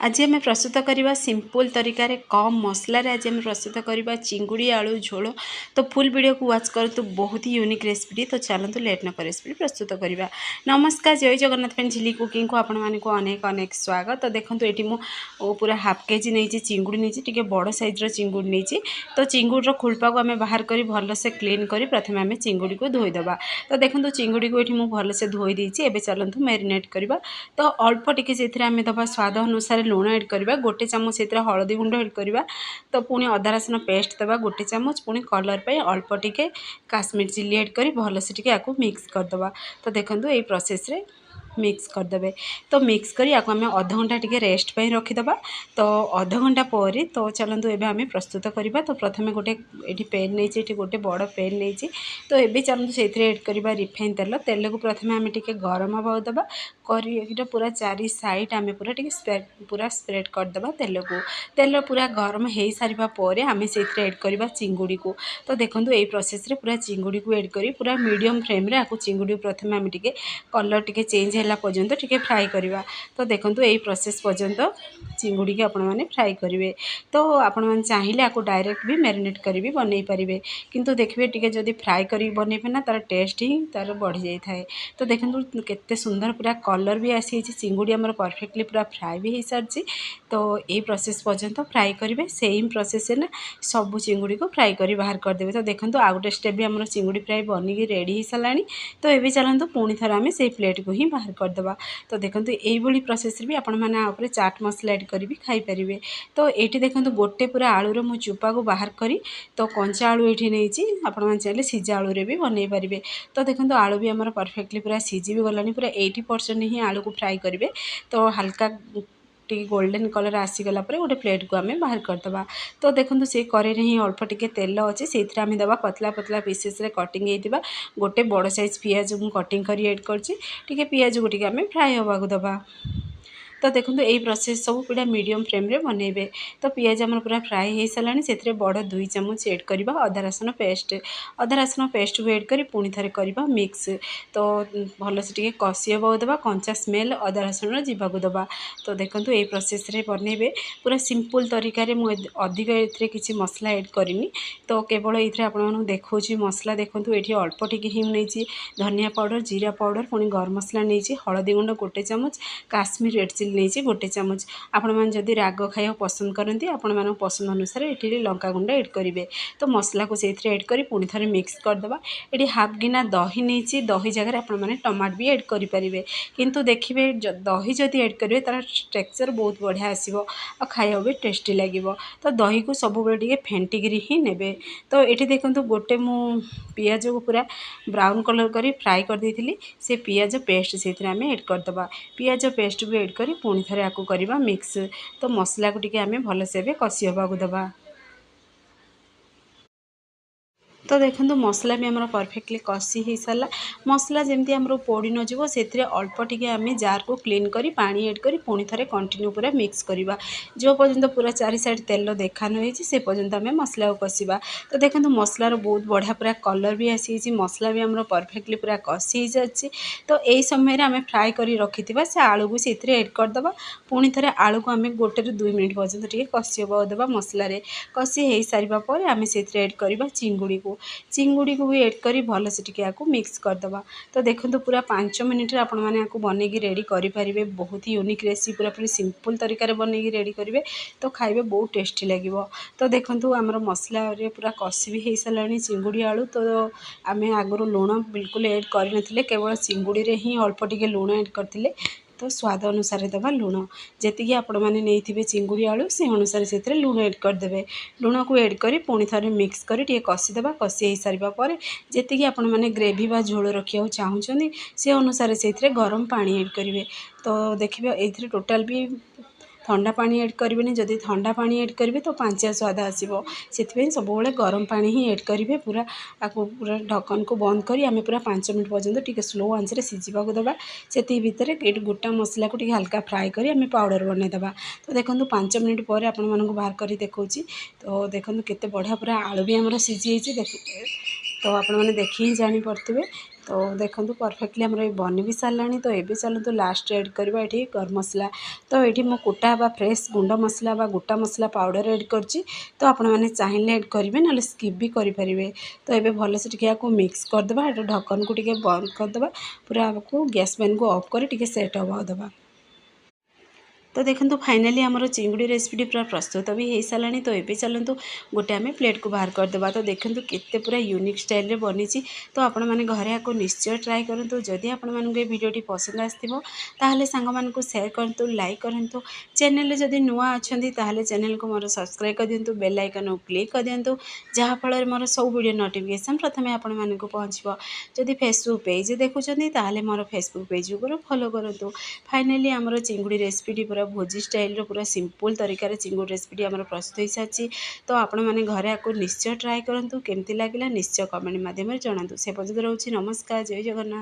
आज आम प्रस्तुत करवा सिंपल तरीका कम मसलार आज आम प्रस्तुत करवा चिंगुड़ी आलू झोल। तो फुल वीडियो को वाच कर तो बहुत ही यूनिक रेसिपी। तो चलतु लेट न रेसिपी प्रस्तुत करवा। नमस्कार, जय जगन्नाथ फ्रेंड झिली कुकिंग को आपण मानक अनेक अनेक स्वागत। तो देखो ये पूरा हाफ केजी नहीं चिंगुड़ी नहीं टे बड़ सैज्र चिंगुड़ी नहीं। तो चिंगुड़ी खोलपा को आम बाहर कर भलसे क्लीन कर प्रथम आम चिंगुड़ी को धोईदे। तो देखो चिंगुड़ी को ये भलसे धोई देती। एवं चलतु मैरिनेट करवा। तो अल्प टिके से आम दबा स्वाद अनुसार लुण एड करवा। गोटे चामच से हलदी गुंड एड करवा। तो पुणी अदा रसुण पेस्ट दबा गोटे चामच। पुणी कलर पे अल्प टिके काश्मीर चिली एड कर भलसे टिके आकु मिक्स करदबा। तो देखो ये प्रोसेस रे मिक्स करदे। तो मिक्स करी आम अध घंटा टिके रेस्ट पे रखीदबा। तो अध घंटा पर तो चलतु एबे आम प्रस्तुत करवा। तो प्रथम गोटे ये पेन नहीं गोटे बड़ पेन नहीं। तो ये चलतु से एड करवा रिफाइन तेल। तेल को प्रथम आम टिके गरम हवा दबा कर पूरा चारि साइड आम पूरा स्प्रेड करदे तेल को। तेल पूरा गरम हो सारा पर आम से एड करवा चिंगुड़ी को। तो देखो ये प्रोसेस रे पूरा चिंगुड़ी को एड करी पूरा मीडियम फ्लेम रे आकु चिंगुड़ी प्रथम आम टिके कलर टिके चेंज है पर्यंत टिके फ्राई करवा। तो देखो यही प्रोसेस पर्यंत चिंगुड़ी के आपण मैंने फ्राई करेंगे। तो आपण मैंने चाहिए आपको डायरेक्ट भी मैरिनेट करी बनई पारे। किंतु देखिए टिके जदि फ्राई करी बनइबे ना तार टेस्ट ही तार बढ़ी जाए। तो देखो केते सुंदर पूरा कलर भी आसी चिंगुड़ी आमर परफेक्टली पूरा फ्राई भी हो सारी। तो ये प्रोसेस पर्यंत फ्राई करेंगे। सेम प्रोसेस ना सबू चिंगुड़ी को फ्राई कर बाहर करदे। तो देखो आउ गोटे स्टेप भी आम चिंगुड़ी फ्राई बनिकी रेडी हो सारा। तो ये चलते पुणी थर आम से प्लेट को ही बाहर करदे। तो देखो यही प्रोसेस भी आपण मैंने आपरे चाट मसला एड कर खाई पारे। तो ये देखो गोटे पूरा आलूर मु चोपा को बाहर करी। तो कंचा आलू ये नहीं आपण मैंने चाहिए सीजा आलू भी बनई पारे। तो देखो आलू भी आमर परफेक्टली पूरा सीझी भी गलानी पूरा 80% ही आलू को फ्राई करेंगे। तो हल्का टी गोल्डन कलर आसीगला गोटे प्लेट को आम बाहर करदे। तो देखो से कड़े ही अल्प टिके तेल अच्छे से आम दबा पतला पतला पीसेस कटिंग होता गोटे बड़ साइज पियाज को कटिंग कर एड कर पियाज को आम फ्राए होगा दबा। तो देखो यही प्रोसेस सब पूरा मीडियम फ्लेम रे बनइबे। तो पियाज आमर पूरा फ्राए हो सारा से बड़ 2 चामच एड करवा अदा रसुण पेस्ट को एड कर पुणी थे करवा मिक्स। तो भलसे टिके कषि हवा दबा कंचा स्मेल अदा रसुण जीवा दबा। तो देखो यही प्रोसेस रे बनइबे पूरा सिंपल तरीका रे अधिक ए किसी मसला एड करनी। तो केवल ये आपको देखा मसला देखो ये अल्प टिके ही नहीं धनिया पाउडर जीरा पाउडर पुणी गरम मसला नहीं हलदी गुंड गोटे चामच काश्मीर रेड चिली नहीं गोटे चामच। आपण मैंने जदि राग खाया पसंद करती आपण मान पसंद अनुसार ये लंका गुंड एड करेंगे। तो मसला को से एड कर पुणी थे मिक्स करदे। ये हाफ गिना दही नहीं दही जगह आप टमाट भी एड करेंगे। किंतु देखिए दही जदि एड करेंगे तार टेक्सचर बहुत बढ़िया आसो और खाया भी टेस्टी लगे। तो दही को सब बेले फेंटिक ही ने। तो ये देखो गोटे मु पियाज को पूरा ब्राउन कलर कर फ्राए कर देती से पियाज पेस्ट से आम एड करदे। पियाज पेस्ट भी एड कर पुणी थे आपको करवा मिक्स। तो मसला को टिके आम भलसे कषि हवा दबा। तो देखो मसला भी आमर परफेक्टली कषि हो सारा। मसला जमी आम पोड़ी नजो से अल्प टिके आम जार को क्लीन कर पानी एड कर पुणी थे कंटिन्यू पूरा मिक्स करवा जो पर्यंत पूरा चारि साइड तेल देखा नहीं से पर्यंत आम मसला को कषा। तो देखो मसलार बहुत बढ़िया पूरा कलर भी आसी मसला भी आम परफेक्टली पूरा कषि हो जाए। तो यही समय आम फ्राए कर रखी से आलू को से एड करदे। पुणी थे आलू को आम 1 ରୁ 2 मिनट पर्यंत टिके कषि हवा दबा मसलार कषि हो सारा पर आम से एड करवा चिंगुड़ी को भी एड कर भलसे टिके आपको मिक्स करदे। तो देखो पूरा 5 मिनट आपण मैंने आपको बनईकी रेडी करेंगे। बहुत ही यूनिक रेसिपी पूरा पूरी सिंपल तरीका बनईकी रेडी करेंगे। तो खाइबे बहुत टेस्टी लगे। तो देखो आमर मसला पूरा कषि भी हो सारा चिंगुड़ी आलू। तो आम आगुरी लुण बिल्कुल एड कर केवल चिंगुड़ी रे ही अल्प टिके लुण एड करते। तो स्वाद अनुसार दबा लुण जी आपण मैंने नहीं चिंगुड़ी आलू से अनुसार से लुण एड करदे। लुण को एड कर पुणी थे मिक्स कर कषिदेवा कषि हो सारा पर जी आपण मैंने ग्रेवी बा झोल रखा चाहूँगी से अनुसार से गरम पानी एड करेंगे। तो देखिए ये टोटाल भी ठंडा पानी एड करेंगे। जदि ठंडा पानी एड करेंगे तो पांचिया स्वाद आसो से सब गरम पानी ही एड करेंगे। पूरा आपको पूरा ढक्कन को बंद कर आम पूरा 5 मिनट पर्यंत टिके स्लो आंच रे सीझा दबा। से भितर गोटा मसला को टिके हल्का फ्राए कर आम पाउडर बनईदे। तो देखो 5 मिनट पर आपण मानक बाहर कर देखा। तो देखो केते बढ़िया पूरा आलू भी आमर सीझी देख। तो आपण मैंने देखी ही जानी पड़ते। तो देखो परफेक्टली आमर ये बनी भी सारानी। तो ये चलतु लास्ट एड करवा ये गरम मसला। तो ये मो कुटा बा फ्रेश गुंड मसला बा गोटा मसला पाउडर एड करची। तो आपण मैंने चाहिए एड करेंगे ना स्किप भी करेंगे। तो ये भलसे टिके मिक्स करदे ये ढक्कन को टिके बंद करदे पूरा आपको गैस पैन को ऑफ कर टिके सेट हवा दबा। तो देखो फाइनाली आमर चिंगुड़ी रेसिपी पूरा प्रस्तुत भी हो सारानी। तो ये चलतु गोटे आम प्लेट को बाहर करदे। तो देखो केते पूरा यूनिक स्टाइल रे बनी। तो आपण मैंने घरे आपको निश्चय ट्राए करूँ। जदि आपण मानक वीडियोटी पसंद आसो ताहले सांग मानक शेयर करूँ लाइक करूँ। चैनल जदि नुआ अच्छा ताहले चैनल को मोर सब्सक्राइब कर दिंतु बेल आइकन क्लिक कर दिंतु जहाँफल मोर सब वीडियो नोटिफिकेशन प्रथमे आपण मानक पहुँचो। जदि फेसबुक पेज देखुं ताहले मोर फेसबुक पेज को फॉलो करूँ। फाइनाली आमर चिंगुड़ी रेसिपी पूरा भोजी स्टाइल पूरा सिंपल तरीका चिंगुड़ी रेसिपी आमर प्रस्तुत हो सारी। तो आपण मैंने घरे आपको निश्चय ट्राए करूँ केमती लगे निश्चय कमेंट माध्यम जनातु। से पर्यंत रोचे नमस्कार जय जगन्नाथ।